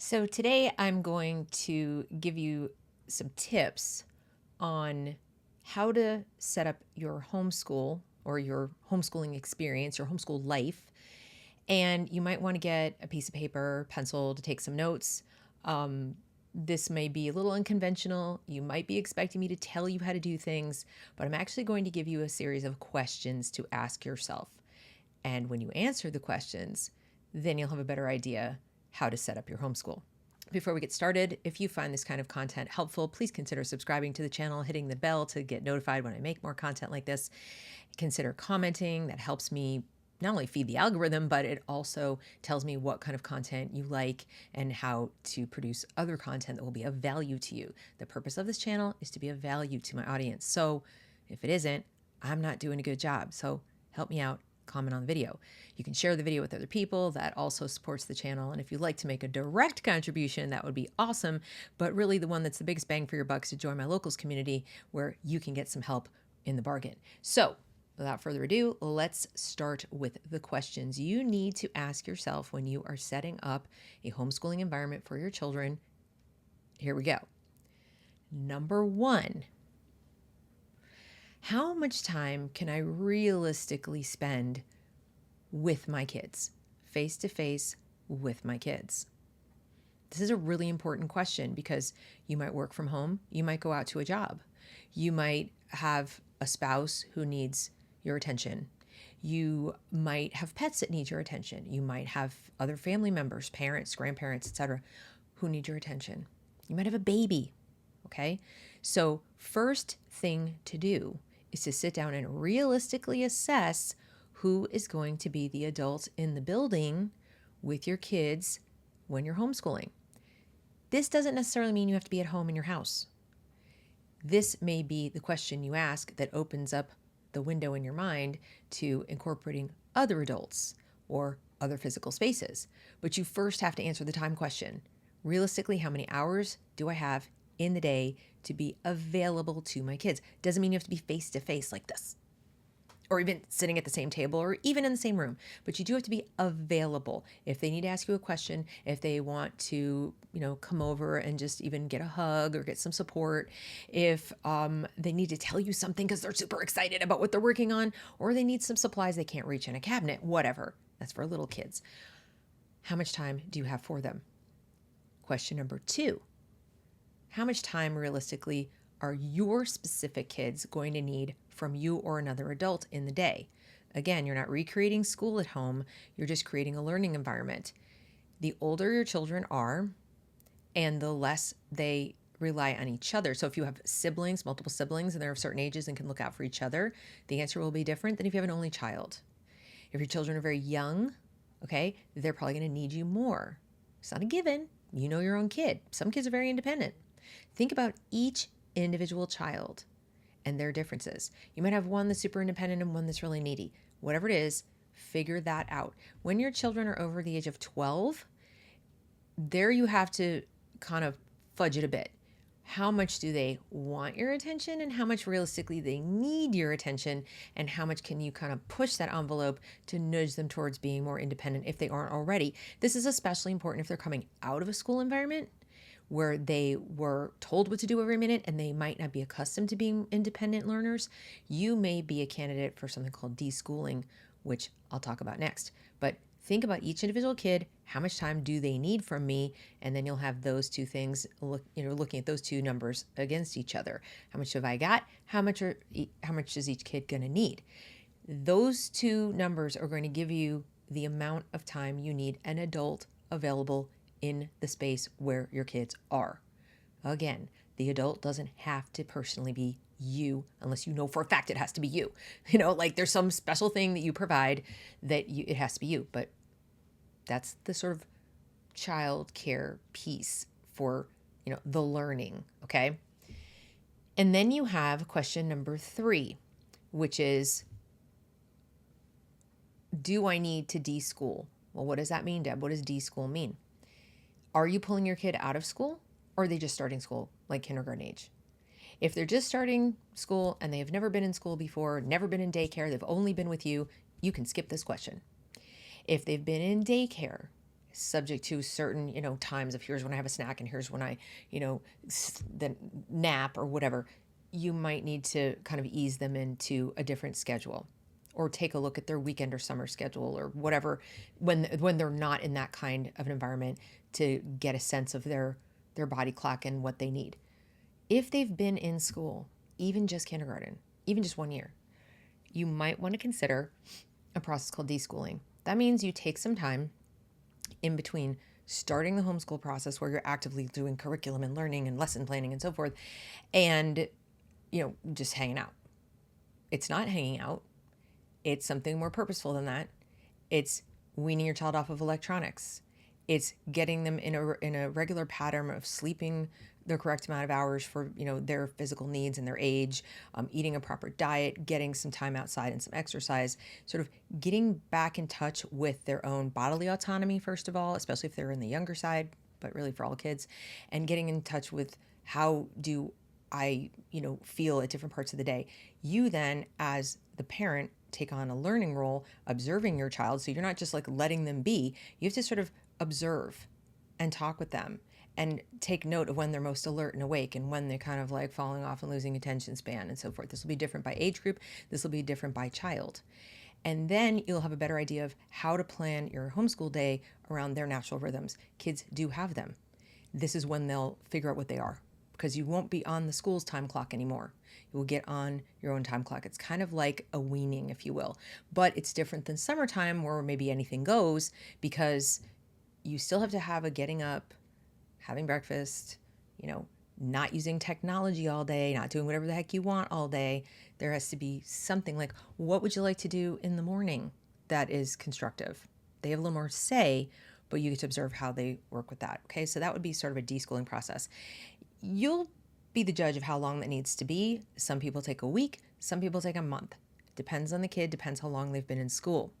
So today I'm going to give you some tips on how to set up your homeschool or your homeschooling experience, your homeschool life. And you might want to get a piece of paper, pencil to take some notes. This may be a little unconventional. You might be expecting me to tell you how to do things, but I'm actually going to give you a series of questions to ask yourself. And when you answer the questions, then you'll have a better idea how to set up your homeschool. Before we get started, if you find this kind of content helpful, please consider subscribing to the channel, hitting the bell to get notified when I make more content like this. Consider commenting. That helps me not only feed the algorithm, but it also tells me what kind of content you like and how to produce other content that will be of value to you. The purpose of this channel is to be of value to my audience. So if it isn't, I'm not doing a good job. So help me out. Comment on the video. You can share the video with other people. That also supports the channel. And if you'd like to make a direct contribution, that would be awesome. But really the one that's the biggest bang for your buck is to join my locals community where you can get some help in the bargain. So without further ado, let's start with the questions you need to ask yourself when you are setting up a homeschooling environment for your children. Here we go. Number one, how much time can I realistically spend with my kids, face to face with my kids? This is a really important question because you might work from home, you might go out to a job, you might have a spouse who needs your attention, you might have pets that need your attention, you might have other family members, parents, grandparents, etc., who need your attention. You might have a baby, okay? So first thing to do is to sit down and realistically assess who is going to be the adult in the building with your kids when you're homeschooling. This doesn't necessarily mean you have to be at home in your house. This may be the question you ask that opens up the window in your mind to incorporating other adults or other physical spaces. But you first have to answer the time question. Realistically, how many hours do I have in the day to be available to my kids? Doesn't mean you have to be face to face like this, or even sitting at the same table, or even in the same room, but you do have to be available. If they need to ask you a question, if they want to, come over and just even get a hug or get some support, if they need to tell you something because they're super excited about what they're working on, or they need some supplies they can't reach in a cabinet, whatever. That's for little kids. How much time do you have for them? Question number two. How much time realistically are your specific kids going to need from you or another adult in the day? Again, you're not recreating school at home. You're just creating a learning environment. The older your children are and the less they rely on each other. So if you have siblings, multiple siblings, and they're of certain ages and can look out for each other, the answer will be different than if you have an only child. If your children are very young, okay, they're probably going to need you more. It's not a given. You know your own kid. Some kids are very independent. Think about each individual child and their differences. You might have one that's super independent and one that's really needy. Whatever it is, figure that out. When your children are over the age of 12, there you have to kind of fudge it a bit. How much do they want your attention and how much realistically they need your attention, and how much can you kind of push that envelope to nudge them towards being more independent if they aren't already? This is especially important if they're coming out of a school environment where they were told what to do every minute and they might not be accustomed to being independent learners. You may be a candidate for something called deschooling, which I'll talk about next. But think about each individual kid. How much time do they need from me? And then you'll have those two things, looking at those two numbers against each other. How much have I got? How much is each kid going to need? Those two numbers are going to give you the amount of time you need an adult available in the space where your kids are. Again, the adult doesn't have to personally be you unless you know for a fact it has to be you. Like there's some special thing that you provide that it has to be you, but that's the sort of child care piece for, the learning, okay? And then you have question number 3, which is, do I need to deschool? Well, what does that mean, Deb? What does deschool mean? Are you pulling your kid out of school, or are they just starting school like kindergarten age? If they're just starting school and they have never been in school before, never been in daycare, they've only been with you, you can skip this question. If they've been in daycare subject to certain, times of here's when I have a snack and here's when I, then nap or whatever, you might need to kind of ease them into a different schedule or take a look at their weekend or summer schedule or whatever when they're not in that kind of an environment to get a sense of their body clock and what they need. If they've been in school, even just kindergarten, even just 1 year, you might want to consider a process called deschooling. That means you take some time in between starting the homeschool process where you're actively doing curriculum and learning and lesson planning and so forth, and just hanging out. It's not hanging out. It's something more purposeful than that. It's weaning your child off of electronics. It's getting them in a regular pattern of sleeping the correct amount of hours for their physical needs and their age, eating a proper diet, getting some time outside and some exercise, sort of getting back in touch with their own bodily autonomy, first of all, especially if they're in the younger side, but really for all kids, and getting in touch with how do I feel at different parts of the day. You then, as the parent, take on a learning role, observing your child. So you're not just like letting them be, you have to sort of observe and talk with them and take note of when they're most alert and awake and when they're kind of like falling off and losing attention span and so forth. This will be different by age group. This will be different by child. And then you'll have a better idea of how to plan your homeschool day around their natural rhythms. Kids do have them. This is when they'll figure out what they are, because you won't be on the school's time clock anymore. You will get on your own time clock. It's kind of like a weaning, if you will. But it's different than summertime where maybe anything goes, because you still have to have a getting up, having breakfast, not using technology all day, not doing whatever the heck you want all day. There has to be something like, what would you like to do in the morning that is constructive? They have a little more say, but you get to observe how they work with that. Okay, so that would be sort of a deschooling process. You'll be the judge of how long that needs to be. Some people take a week, some people take a month. Depends on the kid, depends how long they've been in school.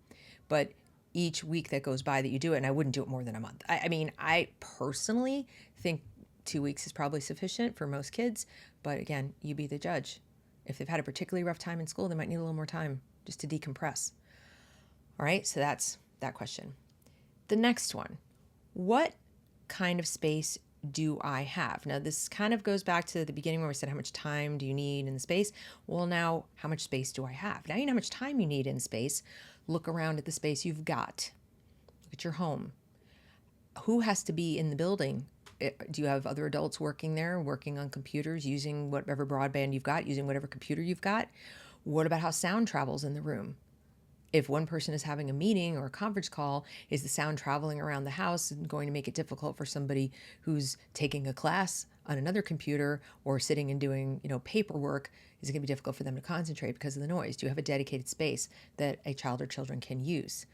But each week that goes by that you do it, and I wouldn't do it more than a month. I personally think 2 weeks is probably sufficient for most kids, but again, you be the judge. If they've had a particularly rough time in school, they might need a little more time just to decompress. All right, so that's that question. The next one, what kind of space do I have? Now, this kind of goes back to the beginning where we said, how much time do you need in the space? Well, now, how much space do I have? Now you know how much time you need in space. Look around at the space you've got. Look at your home. Who has to be in the building? Do you have other adults working there, working on computers, using whatever broadband you've got, using whatever computer you've got? What about how sound travels in the room? If one person is having a meeting or a conference call, is the sound traveling around the house and going to make it difficult for somebody who's taking a class on another computer or sitting and doing, paperwork? Is it going to be difficult for them to concentrate because of the noise? Do you have a dedicated space that a child or children can use?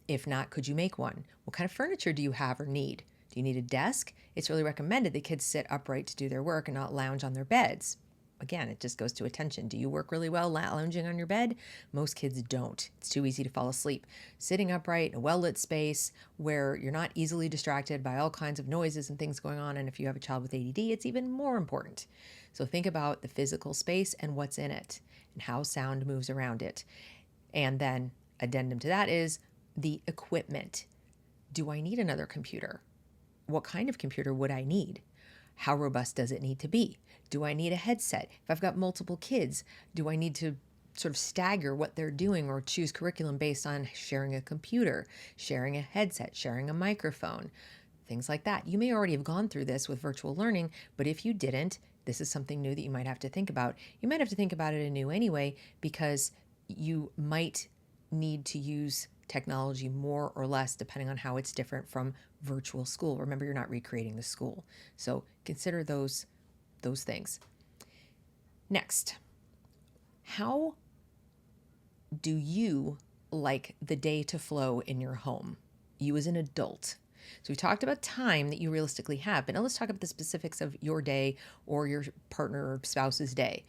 If not, could you make one? What kind of furniture do you have or need? Do you need a desk? It's really recommended that kids sit upright to do their work and not lounge on their beds. Again, it just goes to attention. Do you work really well lounging on your bed? Most kids don't. It's too easy to fall asleep. Sitting upright in a well-lit space where you're not easily distracted by all kinds of noises and things going on. And if you have a child with ADD, it's even more important. So think about the physical space and what's in it and how sound moves around it. And then addendum to that is the equipment. Do I need another computer? What kind of computer would I need? How robust does it need to be? Do I need a headset? If I've got multiple kids, do I need to sort of stagger what they're doing or choose curriculum based on sharing a computer, sharing a headset, sharing a microphone, things like that? You may already have gone through this with virtual learning, but if you didn't, this is something new that you might have to think about. You might have to think about it anew anyway, because you might need to use technology more or less depending on how it's different from virtual school. Remember, you're not recreating the school. So consider those things. Next, how do you like the day to flow in your home? You as an adult. So we talked about time that you realistically have, but now let's talk about the specifics of your day or your partner or spouse's day.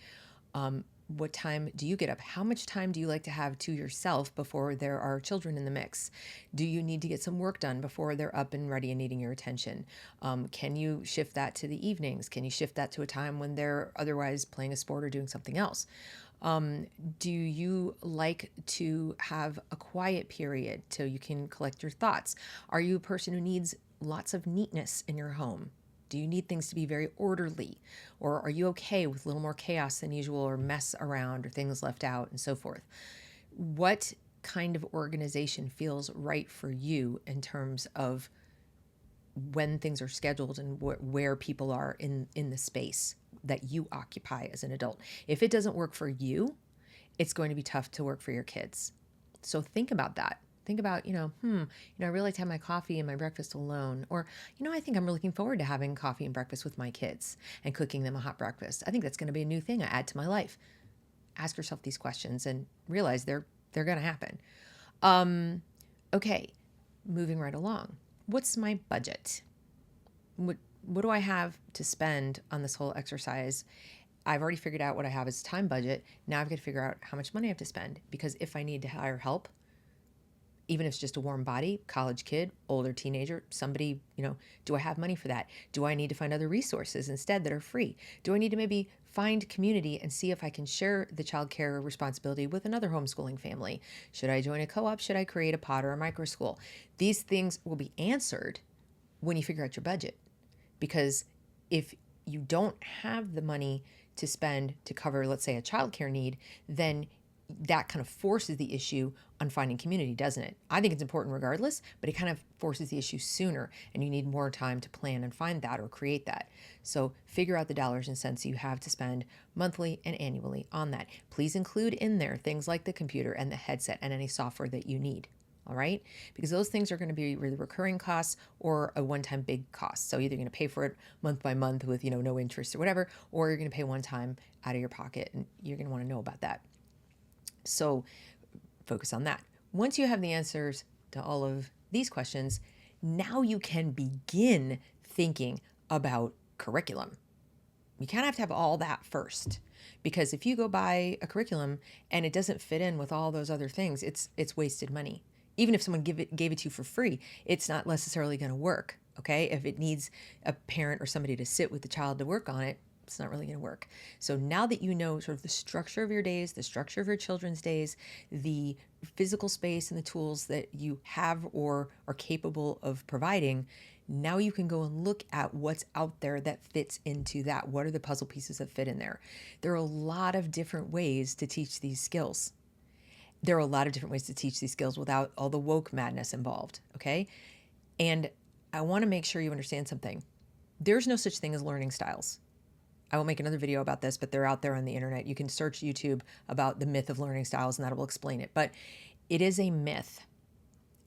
What time do you get up? How much time do you like to have to yourself before there are children in the mix? Do you need to get some work done before they're up and ready and needing your attention? Can you shift that to the evenings? Can you shift that to a time when they're otherwise playing a sport or doing something else? Do you like to have a quiet period so you can collect your thoughts? Are you a person who needs lots of neatness in your home? Do you need things to be very orderly? Or are you okay with a little more chaos than usual, or mess around, or things left out, and so forth? What kind of organization feels right for you in terms of when things are scheduled and where people are in the space that you occupy as an adult? If it doesn't work for you, it's going to be tough to work for your kids. So think about that. Think about, I really like to have my coffee and my breakfast alone. Or, I think I'm really looking forward to having coffee and breakfast with my kids and cooking them a hot breakfast. I think that's going to be a new thing I add to my life. Ask yourself these questions and realize they're going to happen. Okay, moving right along. What's my budget? What do I have to spend on this whole exercise? I've already figured out what I have as a time budget. Now I've got to figure out how much money I have to spend, because if I need to hire help, even if it's just a warm body, college kid, older teenager, somebody, do I have money for that? Do I need to find other resources instead that are free? Do I need to maybe find community and see if I can share the childcare responsibility with another homeschooling family? Should I join a co-op? Should I create a pod or a micro school? These things will be answered when you figure out your budget. Because if you don't have the money to spend to cover, let's say, a childcare need, then that kind of forces the issue on finding community, doesn't it? I think it's important regardless, but it kind of forces the issue sooner, and you need more time to plan and find that or create that. So figure out the dollars and cents you have to spend monthly and annually on that. Please include in there things like the computer and the headset and any software that you need. All right? Because those things are going to be really recurring costs or a one-time big cost. So either you're going to pay for it month by month with, no interest or whatever, or you're going to pay one time out of your pocket, and you're going to want to know about that. So focus on that. Once you have the answers to all of these questions, now you can begin thinking about curriculum. You kind of have to have all that first, because if you go buy a curriculum and it doesn't fit in with all those other things, it's wasted money. Even if someone gave it to you for free, it's not necessarily going to work, okay? If it needs a parent or somebody to sit with the child to work on it, it's not really going to work. So now that you know sort of the structure of your days, the structure of your children's days, the physical space and the tools that you have or are capable of providing, now you can go and look at what's out there that fits into that. What are the puzzle pieces that fit in there? There are a lot of different ways to teach these skills. There are a lot of different ways to teach these skills without all the woke madness involved, okay? And I want to make sure you understand something. There's no such thing as learning styles. I will make another video about this, but they're out there on the internet. You can search YouTube about the myth of learning styles, and that will explain it. But it is a myth.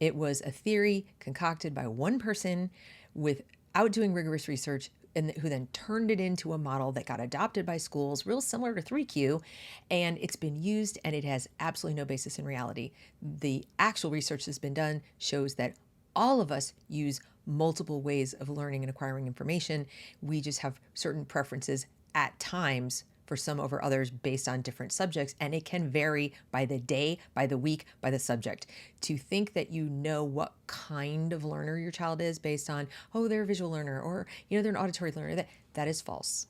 It was a theory concocted by one person without doing rigorous research, and who then turned it into a model that got adopted by schools, real similar to 3Q, and it's been used, and it has absolutely no basis in reality. The actual research that's been done shows that all of us use multiple ways of learning and acquiring information. We just have certain preferences at times for some over others based on different subjects, and it can vary by the day, by the week, by the subject. To think that you know what kind of learner your child is based on, oh, they're a visual learner, or they're an auditory learner, that is false.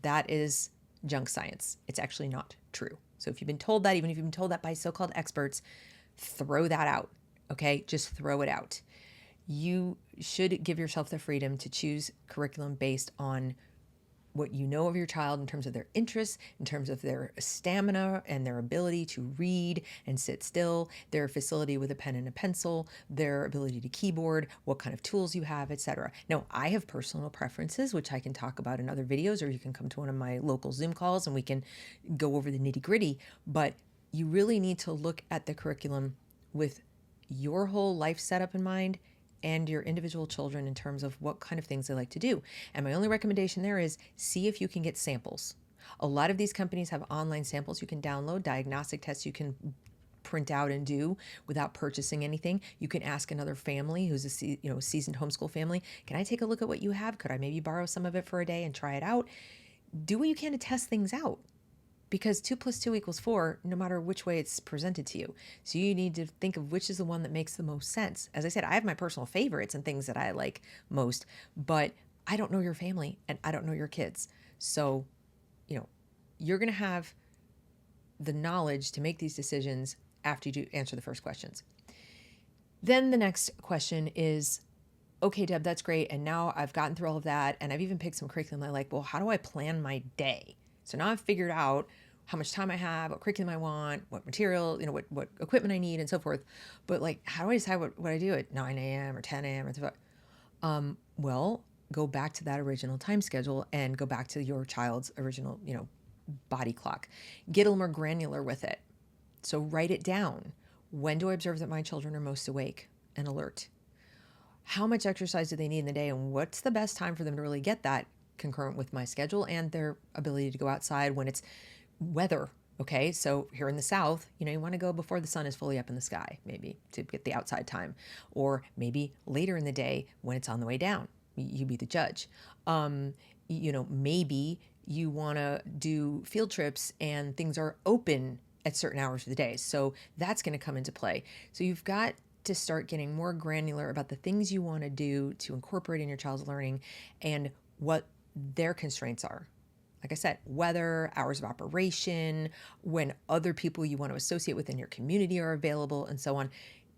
That is junk science. It's actually not true. So if you've been told that, even if you've been told that by so-called experts, throw that out, okay? Just throw it out. You should give yourself the freedom to choose curriculum based on what you know of your child in terms of their interests, in terms of their stamina and their ability to read and sit still, their facility with a pen and a pencil, their ability to keyboard, what kind of tools you have, etc. Now, I have personal preferences, which I can talk about in other videos, or you can come to one of my local Zoom calls and we can go over the nitty-gritty, but you really need to look at the curriculum with your whole life setup in mind and your individual children in terms of what kind of things they like to do. And my only recommendation there is see if you can get samples. A lot of these companies have online samples you can download, diagnostic tests you can print out and do without purchasing anything. You can ask another family who's a seasoned homeschool family, can I take a look at what you have? Could I maybe borrow some of it for a day and try it out? Do what you can to test things out. Because 2 + 2 = 4, no matter which way it's presented to you. So you need to think of which is the one that makes the most sense. As I said, I have my personal favorites and things that I like most, but I don't know your family and I don't know your kids. So, you're going to have the knowledge to make these decisions after you do answer the first questions. Then the next question is, okay, Deb, that's great. And now I've gotten through all of that, and I've even picked some curriculum. I like, well, how do I plan my day? So now I've figured out how much time I have, what curriculum I want, what material, what equipment I need, and so forth. But like, how do I decide what I do at 9 a.m. or 10 a.m. or well, go back to that original time schedule and go back to your child's original, body clock. Get a little more granular with it. So write it down. When do I observe that my children are most awake and alert? How much exercise do they need in the day, and what's the best time for them to really get that concurrent with my schedule and their ability to go outside when it's weather? Okay, so here in the South, you want to go before the sun is fully up in the sky, maybe to get the outside time, or maybe later in the day when it's on the way down. You be the judge. Maybe you want to do field trips and things are open at certain hours of the day. So that's going to come into play. So you've got to start getting more granular about the things you want to do to incorporate in your child's learning and what their constraints are. Like I said, weather, hours of operation, when other people you want to associate with in your community are available, and so on.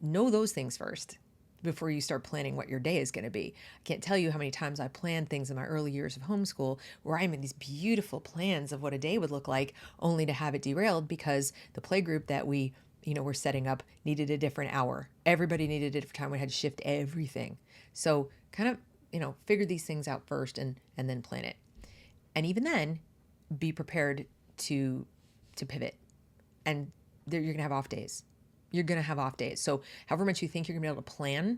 Know those things first before you start planning what your day is going to be. I can't tell you how many times I planned things in my early years of homeschool where I made these beautiful plans of what a day would look like, only to have it derailed because the play group that we we're setting up needed a different hour. Everybody needed a different time. We had to shift everything. So kind of, figure these things out first and then plan it. And even then, be prepared to pivot. And you're going to have off days. You're going to have off days. So however much you think you're going to be able to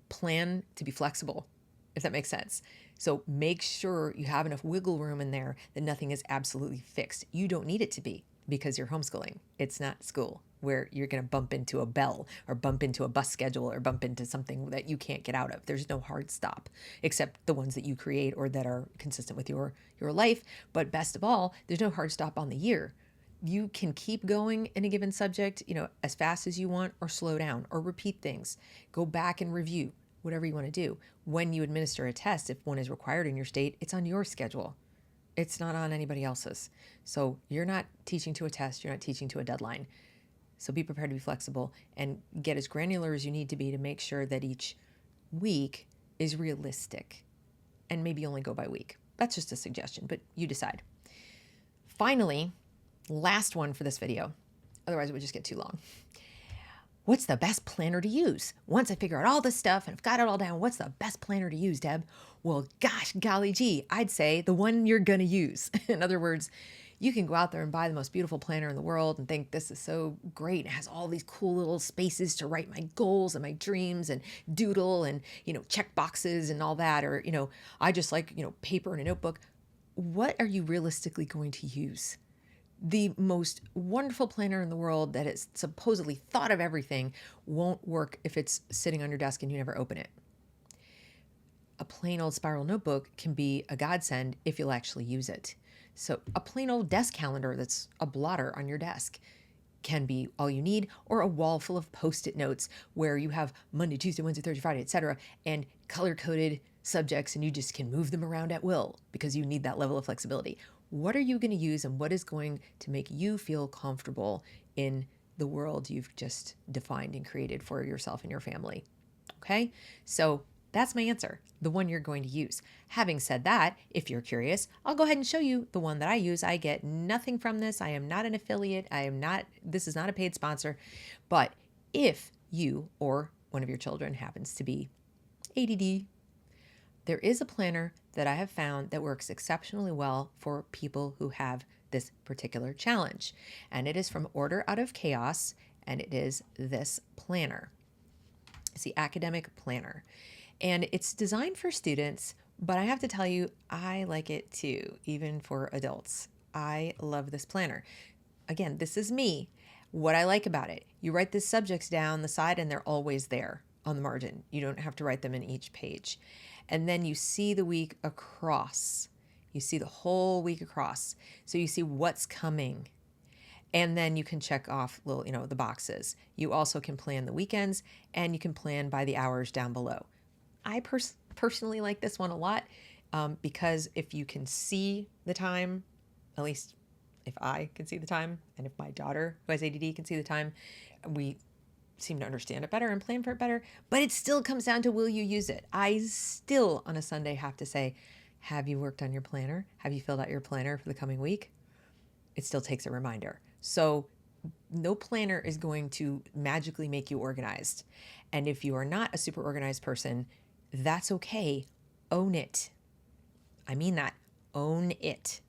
plan to be flexible, if that makes sense. So make sure you have enough wiggle room in there that nothing is absolutely fixed. You don't need it to be, because you're homeschooling. It's not school where you're going to bump into a bell or bump into a bus schedule or bump into something that you can't get out of. There's no hard stop, except the ones that you create or that are consistent with your life. But best of all, there's no hard stop on the year. You can keep going in a given subject, as fast as you want, or slow down or repeat things. Go back and review, whatever you want to do. When you administer a test, if one is required in your state, it's on your schedule. It's not on anybody else's. So you're not teaching to a test. You're not teaching to a deadline. So be prepared to be flexible and get as granular as you need to be to make sure that each week is realistic, and maybe only go by week. That's just a suggestion, but you decide. Finally, last one for this video. Otherwise it would just get too long. What's the best planner to use? Once I figure out all this stuff and I've got it all down, what's the best planner to use, Deb? Well, gosh, golly gee, I'd say the one you're going to use. In other words, you can go out there and buy the most beautiful planner in the world and think this is so great. It has all these cool little spaces to write my goals and my dreams and doodle and, check boxes and all that. Or, I just like, paper and a notebook. What are you realistically going to use? The most wonderful planner in the world that has supposedly thought of everything won't work if it's sitting on your desk and you never open it. A plain old spiral notebook can be a godsend if you'll actually use it. So a plain old desk calendar that's a blotter on your desk can be all you need, or a wall full of Post-it notes where you have Monday, Tuesday, Wednesday, Thursday, Friday, etc., and color-coded subjects, and you just can move them around at will because you need that level of flexibility. What are you going to use, and what is going to make you feel comfortable in the world you've just defined and created for yourself and your family? Okay, so that's my answer, the one you're going to use. Having said that, if you're curious, I'll go ahead and show you the one that I use. I get nothing from this. I am not an affiliate. This is not a paid sponsor. But if you or one of your children happens to be ADD, there is a planner that I have found that works exceptionally well for people who have this particular challenge. And it is from Order Out of Chaos, and it is this planner. It's the Academic Planner. And it's designed for students, but I have to tell you, I like it too, even for adults. I love this planner. Again, this is me. What I like about it, you write the subjects down the side and they're always there on the margin. You don't have to write them in each page. And then you see the week across. You see the whole week across. So you see what's coming. And then you can check off little, the boxes. You also can plan the weekends, and you can plan by the hours down below. I personally like this one a lot because if you can see the time, at least if I can see the time and if my daughter who has ADD can see the time, we seem to understand it better and plan for it better. But it still comes down to, will you use it? I still on a Sunday have to say, have you worked on your planner? Have you filled out your planner for the coming week? It still takes a reminder. So no planner is going to magically make you organized. And if you are not a super organized person, that's okay. Own it. I mean that. Own it.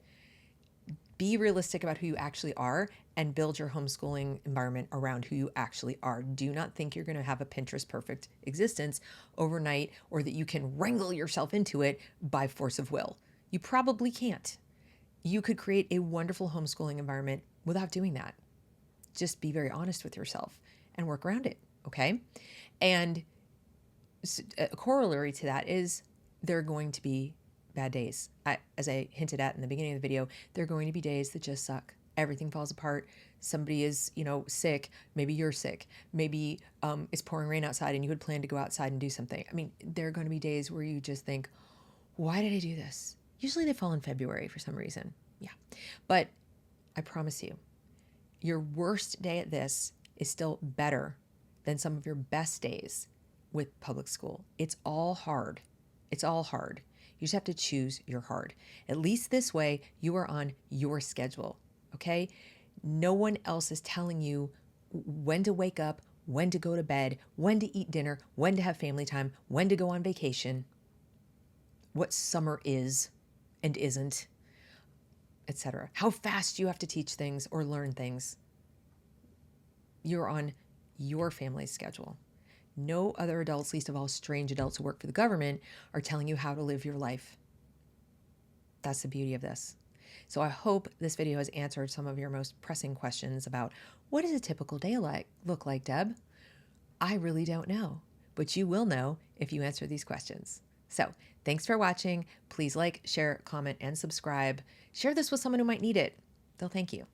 Be realistic about who you actually are and build your homeschooling environment around who you actually are. Do not think you're going to have a Pinterest perfect existence overnight, or that you can wrangle yourself into it by force of will. You probably can't. You could create a wonderful homeschooling environment without doing that. Just be very honest with yourself and work around it, okay? And a corollary to that is there are going to be bad days. As I hinted at in the beginning of the video, there are going to be days that just suck. Everything falls apart. Somebody is, sick. Maybe you're sick. Maybe it's pouring rain outside and you had planned to go outside and do something. I mean, there are going to be days where you just think, why did I do this? Usually they fall in February for some reason. Yeah. But I promise you, your worst day at this is still better than some of your best days with public school. It's all hard. It's all hard. You just have to choose your hard. At least this way, you are on your schedule, okay? No one else is telling you when to wake up, when to go to bed, when to eat dinner, when to have family time, when to go on vacation, what summer is and isn't, etc. How fast you have to teach things or learn things. You're on your family's schedule. No other adults, least of all strange adults who work for the government, are telling you how to live your life. That's the beauty of this. So I hope this video has answered some of your most pressing questions about, what does a typical day look like, Deb? I really don't know, but you will know if you answer these questions. So thanks for watching. Please like, share, comment, and subscribe. Share this with someone who might need it. They'll thank you.